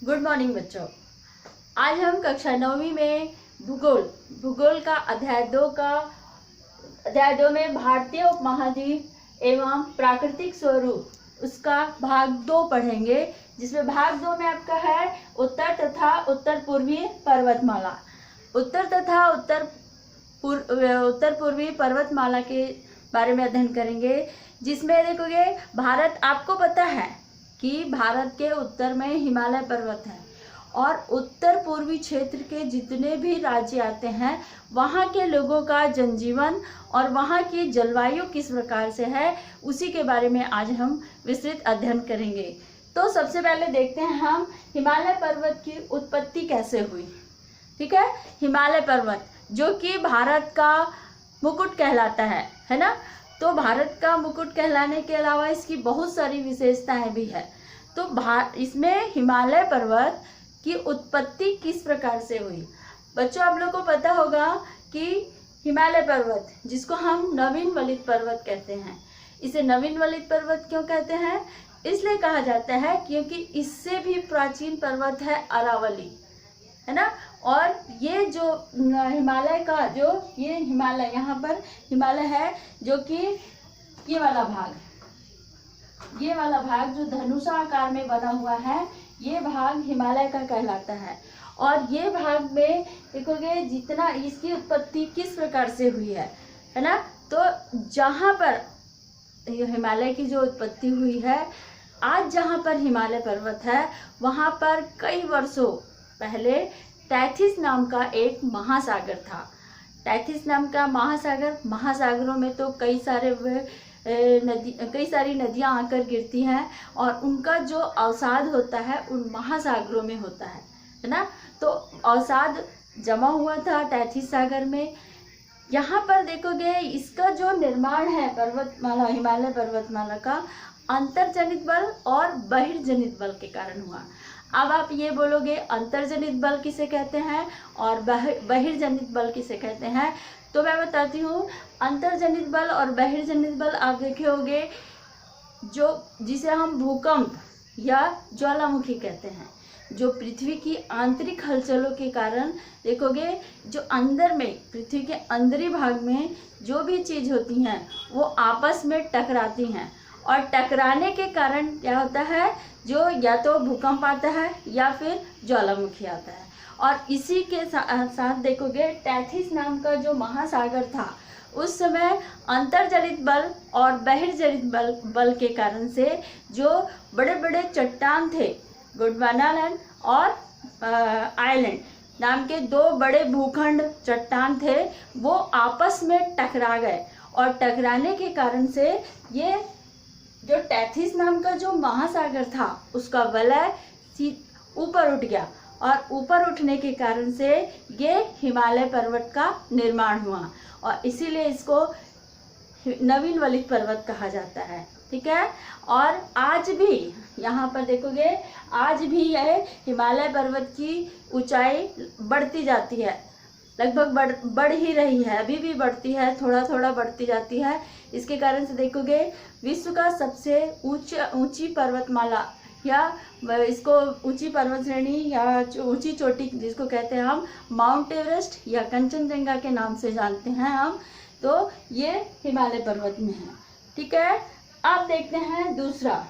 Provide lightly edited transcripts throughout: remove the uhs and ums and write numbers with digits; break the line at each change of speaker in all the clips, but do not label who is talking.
Good morning बच्चों। आज हम कक्षा 9वीं में भूगोल का अध्याय 2 में भारतीय उपमहाद्वीप एवं प्राकृतिक स्वरूप उसका भाग 2 पढ़ेंगे, जिसमें भाग 2 में आपका है उत्तर तथा उत्तर पूर्वी पर्वतमाला। उत्तर पूर्वी पर्वतमाला के बारे में अध्ययन करेंगे, जिसमें देखोगे भारत, आपको पता है कि भारत के उत्तर में हिमालय पर्वत है और उत्तर पूर्वी क्षेत्र के जितने भी राज्य आते हैं वहाँ के लोगों का जनजीवन और वहाँ की जलवायु किस प्रकार से है, उसी के बारे में आज हम विस्तृत अध्ययन करेंगे। तो सबसे पहले देखते हैं हम हिमालय पर्वत की उत्पत्ति कैसे हुई। ठीक है, हिमालय पर्वत जो कि भारत का मुकुट कहलाता है ना। तो भारत का मुकुट कहलाने के अलावा इसकी बहुत सारी विशेषताएं भी है। तो इसमें हिमालय पर्वत की उत्पत्ति किस प्रकार से हुई। बच्चों, आप लोग को पता होगा कि हिमालय पर्वत, जिसको हम नवीन वलित पर्वत कहते हैं, इसे नवीन वलित पर्वत क्यों कहते हैं? इसलिए कहा जाता है क्योंकि इससे भी प्राचीन पर्वत है अरावली, है ना। और ये जो हिमालय का ये हिमालय, यहाँ पर हिमालय है जो कि ये वाला भाग जो धनुषा आकार में बना हुआ है, ये भाग हिमालय का कहलाता है। और ये भाग में देखोगे जितना इसकी उत्पत्ति किस प्रकार से हुई है ना। तो जहाँ पर हिमालय की जो उत्पत्ति हुई है, आज जहाँ पर हिमालय पर्वत है, वहाँ पर कई वर्षों पहले टैथिस नाम का एक महासागर था। टैथिस नाम का महासागरों में तो कई सारी नदियां आकर गिरती हैं और उनका जो अवसाद होता है उन महासागरों में होता है ना। तो अवसाद जमा हुआ था टैथिस सागर में। यहाँ पर देखोगे इसका जो निर्माण है हिमालय पर्वतमाला का, अंतर्जनित बल और बहिर्जनित बल के कारण हुआ। अब आप ये बोलोगे अंतर्जनित बल किसे कहते हैं और बहिर्जनित बल किसे कहते हैं, तो मैं बताती हूँ। अंतर्जनित बल और बहिर्जनित बल आप देखे होंगे, जिसे हम भूकंप या ज्वालामुखी कहते हैं, जो पृथ्वी की आंतरिक हलचलों के कारण देखोगे, जो अंदर में पृथ्वी के अंदरी भाग में जो भी चीज होती हैं वो आपस में टकराती हैं और टकराने के कारण क्या होता है, जो या तो भूकंप आता है या फिर ज्वालामुखी आता है। और इसी के साथ देखोगे टैथिस नाम का जो महासागर था, उस समय अंतर्जनित बल और बहिर्जनित बल के कारण से जो बड़े बड़े चट्टान थे, गोंडवाना आइलैंड और आइलैंड नाम के 2 बड़े भूखंड चट्टान थे, वो आपस में टकरा गए और टकराने के कारण से ये जो टैथिस नाम का जो महासागर था उसका वलय ऊपर उठ गया और ऊपर उठने के कारण से ये हिमालय पर्वत का निर्माण हुआ और इसीलिए इसको नवीन वलित पर्वत कहा जाता है। ठीक है, और आज भी यहाँ पर देखोगे, आज भी यह हिमालय पर्वत की ऊंचाई बढ़ती जाती है, लगभग बढ़ ही रही है, अभी भी बढ़ती है, थोड़ा थोड़ा बढ़ती जाती है। इसके कारण से देखोगे विश्व का सबसे ऊंची पर्वतमाला या इसको ऊंची पर्वत श्रेणी या ऊंची चोटी जिसको कहते हैं हम माउंट एवरेस्ट या कंचनजंगा के नाम से जानते हैं हम, तो ये हिमालय पर्वत में है। ठीक है, अब देखते हैं दूसरा,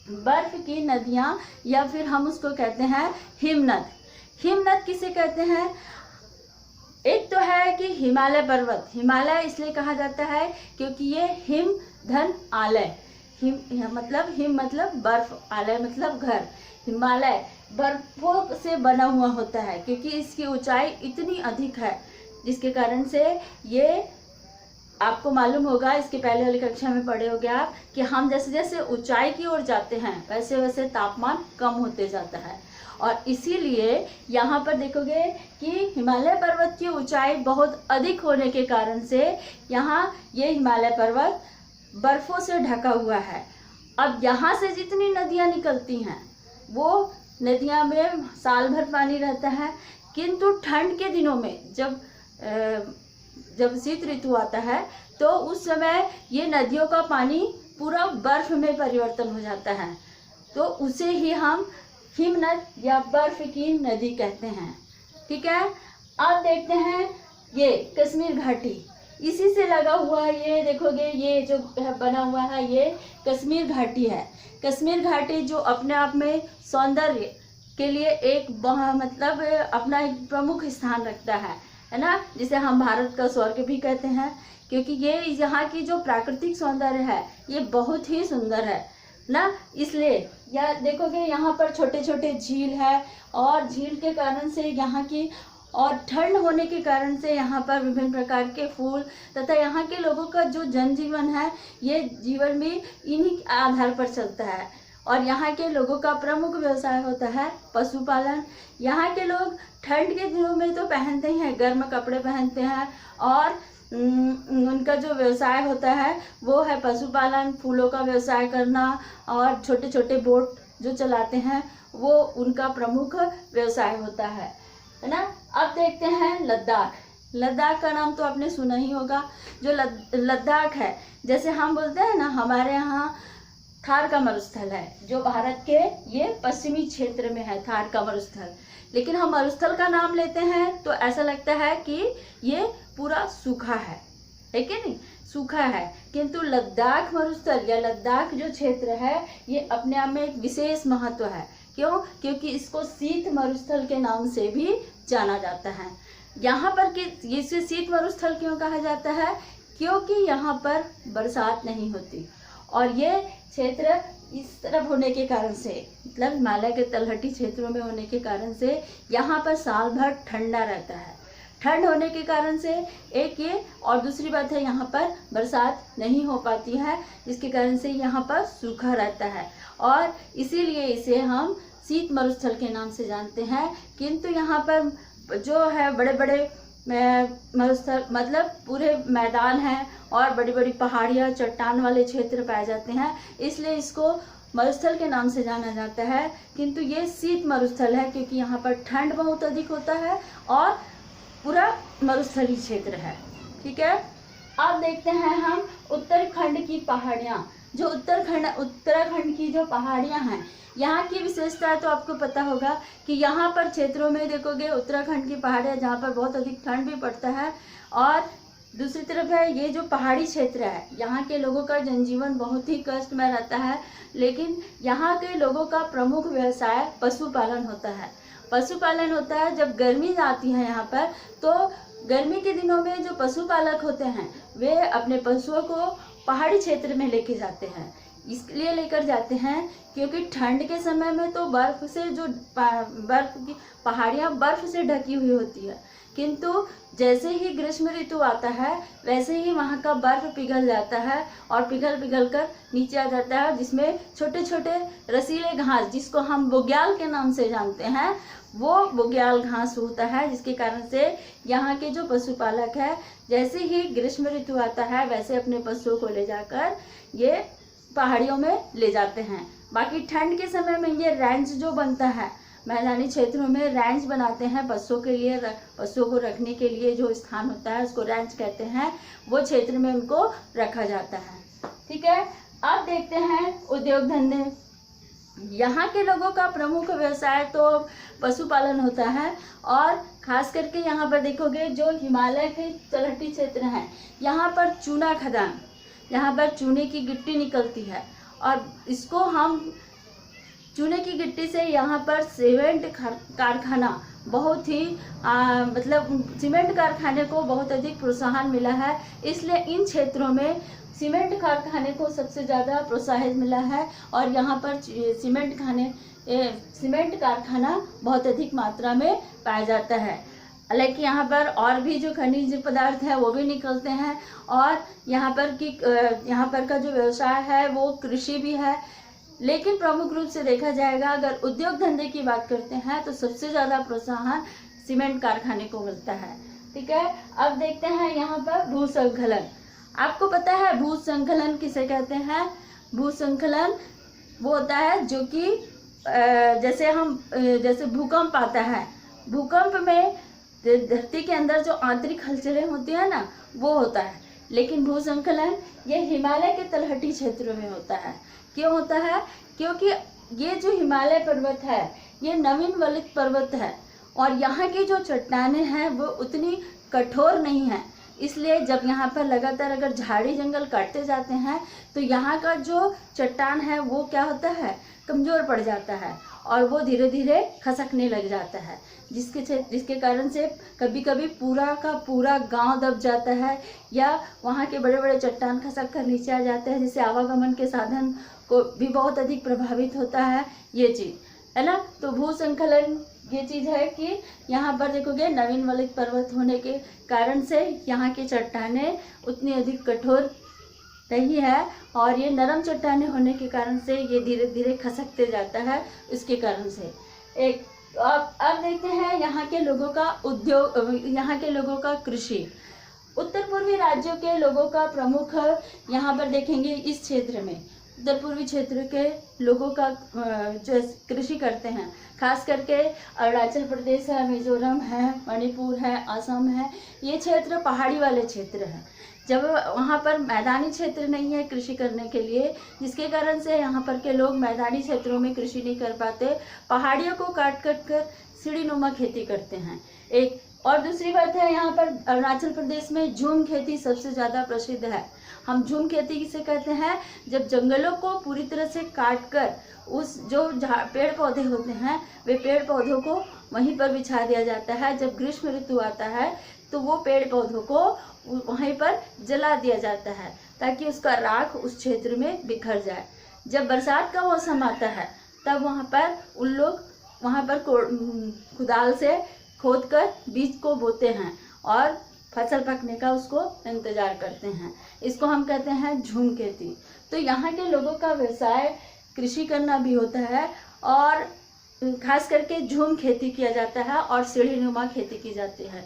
बर्फ की नदियां या फिर हम उसको कहते हैं हिमनद। हिमनद किसे कहते हैं? एक तो है कि हिमालय पर्वत, हिमालय इसलिए कहा जाता है क्योंकि ये हिम धन आलय, हिम मतलब बर्फ, आलय मतलब घर। हिमालय बर्फों से बना हुआ होता है क्योंकि इसकी ऊंचाई इतनी अधिक है, जिसके कारण से ये आपको मालूम होगा, इसके पहले वाली कक्षा में पढ़े होंगे आप, कि हम जैसे जैसे ऊंचाई की ओर जाते हैं वैसे वैसे तापमान कम होते जाता है। और इसीलिए यहाँ पर देखोगे कि हिमालय पर्वत की ऊंचाई बहुत अधिक होने के कारण से यहाँ ये हिमालय पर्वत बर्फों से ढका हुआ है। अब यहाँ से जितनी नदियाँ निकलती हैं वो नदियाँ में साल भर पानी रहता है, किंतु ठंड के दिनों में जब शीत ऋतु आता है तो उस समय ये नदियों का पानी पूरा बर्फ में परिवर्तन हो जाता है, तो उसे ही हम हिमनद या बर्फ की नदी कहते हैं। ठीक है, अब देखते हैं ये कश्मीर घाटी, इसी से लगा हुआ ये देखोगे, ये जो बना हुआ है ये कश्मीर घाटी है। कश्मीर घाटी जो अपने आप में सौंदर्य के लिए एक मतलब अपना एक प्रमुख स्थान रखता है ना, जिसे हम भारत का स्वर्ग भी कहते हैं, क्योंकि ये यहाँ की जो प्राकृतिक सौंदर्य है ये बहुत ही सुंदर है ना। इसलिए या देखोगे यहाँ पर छोटे छोटे झील है, और झील के कारण से यहाँ की, और ठंड होने के कारण से यहाँ पर विभिन्न प्रकार के फूल, तथा यहाँ के लोगों का जो जनजीवन है ये जीवन भी इन्हीं आधार पर चलता है। और यहाँ के लोगों का प्रमुख व्यवसाय होता है पशुपालन। यहाँ के लोग ठंड के दिनों में तो पहनते ही हैं, गर्म कपड़े पहनते हैं, और उनका जो व्यवसाय होता है वो है पशुपालन, फूलों का व्यवसाय करना, और छोटे छोटे बोट जो चलाते हैं वो उनका प्रमुख व्यवसाय होता है ना। अब देखते हैं लद्दाख। लद्दाख का नाम तो आपने सुना ही होगा। जो लद्दाख है, जैसे हम बोलते हैं ना हमारे यहाँ थार का मरुस्थल है, जो भारत के ये पश्चिमी क्षेत्र में है थार का मरुस्थल, लेकिन हम मरुस्थल का नाम लेते हैं तो ऐसा लगता है कि ये पूरा सूखा है कि नहीं, सूखा है। किंतु लद्दाख मरुस्थल या लद्दाख जो क्षेत्र है ये अपने आप में एक विशेष महत्व है। क्यों? क्योंकि इसको शीत मरुस्थल के नाम से भी जाना जाता है। यहाँ पर इसे शीत मरुस्थल क्यों कहा जाता है? क्योंकि यहाँ पर बरसात नहीं होती, और ये क्षेत्र इस तरफ होने के कारण से, मतलब हिमालय के तलहटी क्षेत्रों में होने के कारण से यहाँ पर साल भर ठंडा रहता है। ठंड होने के कारण से एक ये, और दूसरी बात है यहाँ पर बरसात नहीं हो पाती है, जिसके कारण से यहाँ पर सूखा रहता है, और इसीलिए इसे हम शीत मरुस्थल के नाम से जानते हैं। किंतु यहाँ पर जो है बड़े बड़े मरुस्थल, मतलब पूरे मैदान हैं और बड़ी बड़ी पहाड़ियाँ, चट्टान वाले क्षेत्र पाए जाते हैं, इसलिए इसको मरुस्थल के नाम से जाना जाता है। किंतु ये शीत मरुस्थल है क्योंकि यहाँ पर ठंड बहुत अधिक होता है और पूरा मरुस्थलीय क्षेत्र है। ठीक है, अब देखते हैं हम उत्तराखंड की पहाड़ियाँ। जो उत्तराखंड की जो पहाड़ियाँ हैं, यहाँ की विशेषता तो आपको पता होगा कि यहाँ पर क्षेत्रों में देखोगे उत्तराखंड की पहाड़ियाँ जहाँ पर बहुत अधिक ठंड भी पड़ता है, और दूसरी तरफ है ये जो पहाड़ी क्षेत्र है, यहाँ के लोगों का जनजीवन बहुत ही कष्टमय रहता है, लेकिन यहाँ के लोगों का प्रमुख व्यवसाय पशुपालन होता है। पशुपालन होता है। जब गर्मी आती है यहाँ पर, तो गर्मी के दिनों में जो पशुपालक होते हैं वे अपने पशुओं को पहाड़ी क्षेत्र में लेके जाते हैं। इसलिए लेकर जाते हैं क्योंकि ठंड के समय में तो बर्फ से जो बर्फ की पहाड़ियाँ बर्फ से ढकी हुई होती है, किंतु जैसे ही ग्रीष्म ऋतु आता है वैसे ही वहाँ का बर्फ पिघल जाता है और पिघल कर नीचे आ जाता है, जिसमें छोटे छोटे रसीले घास, जिसको हम बुग्याल के नाम से जानते हैं, वो बुग्याल घास होता है, जिसके कारण से यहाँ के जो पशुपालक है जैसे ही ग्रीष्म ऋतु आता है वैसे अपने पशुओं को ले जाकर ये पहाड़ियों में ले जाते हैं। बाकी ठंड के समय में ये रेंज जो बनता है, मैदानी क्षेत्रों में रेंज बनाते हैं पशुओं के लिए, पशुओं को रखने के लिए जो स्थान होता है उसको रेंज कहते हैं, वो क्षेत्र में उनको रखा जाता है। ठीक है, अब देखते हैं उद्योग धंधे। यहाँ के लोगों का प्रमुख व्यवसाय तो पशुपालन होता है, और खास करके यहाँ पर देखोगे जो हिमालय के तलहटी क्षेत्र हैं, यहाँ पर चूना खदान, यहाँ पर चूने की गिट्टी निकलती है, और इसको हम चूने की गिट्टी से यहाँ पर सीमेंट कारखाना बहुत ही मतलब सीमेंट कारखाने को बहुत अधिक प्रोत्साहन मिला है, इसलिए इन क्षेत्रों में सीमेंट कारखाने को सबसे ज़्यादा प्रोत्साहित मिला है, और यहाँ पर सीमेंट कारखाना बहुत अधिक मात्रा में पाया जाता है। हालांकि यहाँ पर और भी जो खनिज पदार्थ है वो भी निकलते हैं, और यहाँ पर का जो व्यवसाय है वो कृषि भी है, लेकिन प्रमुख रूप से देखा जाएगा अगर उद्योग धंधे की बात करते हैं तो सबसे ज़्यादा प्रोत्साहन सीमेंट कारखाने को मिलता है। ठीक है, अब देखते हैं यहाँ पर भूस्खलन। आपको पता है भूस्खलन किसे कहते हैं? भूस्खलन वो होता है जो कि जैसे भूकंप आता है, भूकंप में धरती के अंदर जो आंतरिक हलचलें होती है ना वो होता है, लेकिन भूस्खलन ये हिमालय के तलहटी क्षेत्रों में होता है। क्यों होता है? क्योंकि ये जो हिमालय पर्वत है ये नवीन वलित पर्वत है और यहाँ की जो चट्टानें हैं वो उतनी कठोर नहीं है, इसलिए जब यहाँ पर लगातार अगर झाड़ी जंगल काटते जाते हैं तो यहाँ का जो चट्टान है वो क्या होता है, कमज़ोर पड़ जाता है और वो धीरे धीरे खसकने लग जाता है, जिसके कारण से कभी कभी पूरा का पूरा गांव दब जाता है या वहाँ के बड़े बड़े चट्टान खसक कर नीचे आ जाते हैं, जिससे आवागमन के साधन को भी बहुत अधिक प्रभावित होता है ये चीज़, है ना। तो भूसंकलन ये चीज़ है कि यहाँ पर देखोगे नवीन वलित पर्वत होने के कारण से यहाँ की चट्टानें उतनी अधिक कठोर नहीं है और ये नरम चट्टानें होने के कारण से ये धीरे धीरे खसकते जाता है, इसके कारण से। एक अब देखते हैं यहाँ के लोगों का उद्योग, यहाँ के लोगों का कृषि। उत्तर पूर्वी राज्यों के लोगों का प्रमुख यहाँ पर देखेंगे इस क्षेत्र में उत्तर पूर्वी क्षेत्र के लोगों का जो कृषि करते हैं, खास करके अरुणाचल प्रदेश है, मिजोरम है, मणिपुर है, असम है, ये क्षेत्र पहाड़ी वाले क्षेत्र हैं। जब वहाँ पर मैदानी क्षेत्र नहीं है कृषि करने के लिए, जिसके कारण से यहाँ पर के लोग मैदानी क्षेत्रों में कृषि नहीं कर पाते, पहाड़ियों को काट कर सीढ़ीनुमा खेती करते हैं। एक और दूसरी बात है, यहाँ पर अरुणाचल प्रदेश में झूम खेती सबसे ज़्यादा प्रसिद्ध है। हम झूम खेती किसे कहते हैं, जब जंगलों को पूरी तरह से काट कर उस जो पेड़ पौधे होते हैं वे पेड़ पौधों को वहीं पर बिछा दिया जाता है। जब ग्रीष्म ऋतु आता है तो वो पेड़ पौधों को वहीं पर जला दिया जाता है ताकि उसका राख उस क्षेत्र में बिखर जाए। जब बरसात का मौसम आता है तब वहाँ पर उन लोग वहाँ पर कुदाल से खोदकर बीज को बोते हैं और फसल पकने का उसको इंतजार करते हैं। इसको हम कहते हैं झूम खेती। तो यहाँ के लोगों का व्यवसाय कृषि करना भी होता है और खास करके झूम खेती किया जाता है और सीढ़ीनुमा खेती की जाती है।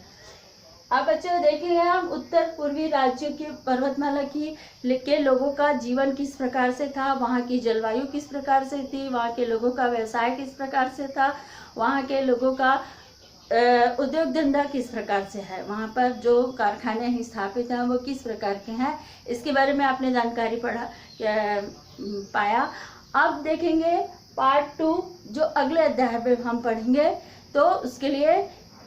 अब बच्चों देखेंगे हम उत्तर पूर्वी राज्यों की पर्वतमाला के लोगों का जीवन किस प्रकार से था, वहाँ की जलवायु किस प्रकार से थी, वहाँ के लोगों का व्यवसाय किस प्रकार से था, वहाँ के लोगों का उद्योग धंधा किस प्रकार से है, वहाँ पर जो कारखाने हैं स्थापित हैं वो किस प्रकार के हैं, इसके बारे में आपने जानकारी पाया। अब देखेंगे पार्ट 2 जो अगले अध्याय में हम पढ़ेंगे, तो उसके लिए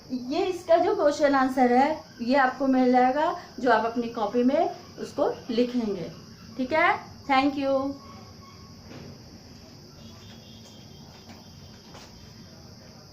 ये इसका जो क्वेश्चन आंसर है ये आपको मिल जाएगा, जो आप अपनी कॉपी में उसको लिखेंगे। ठीक है, थैंक यू।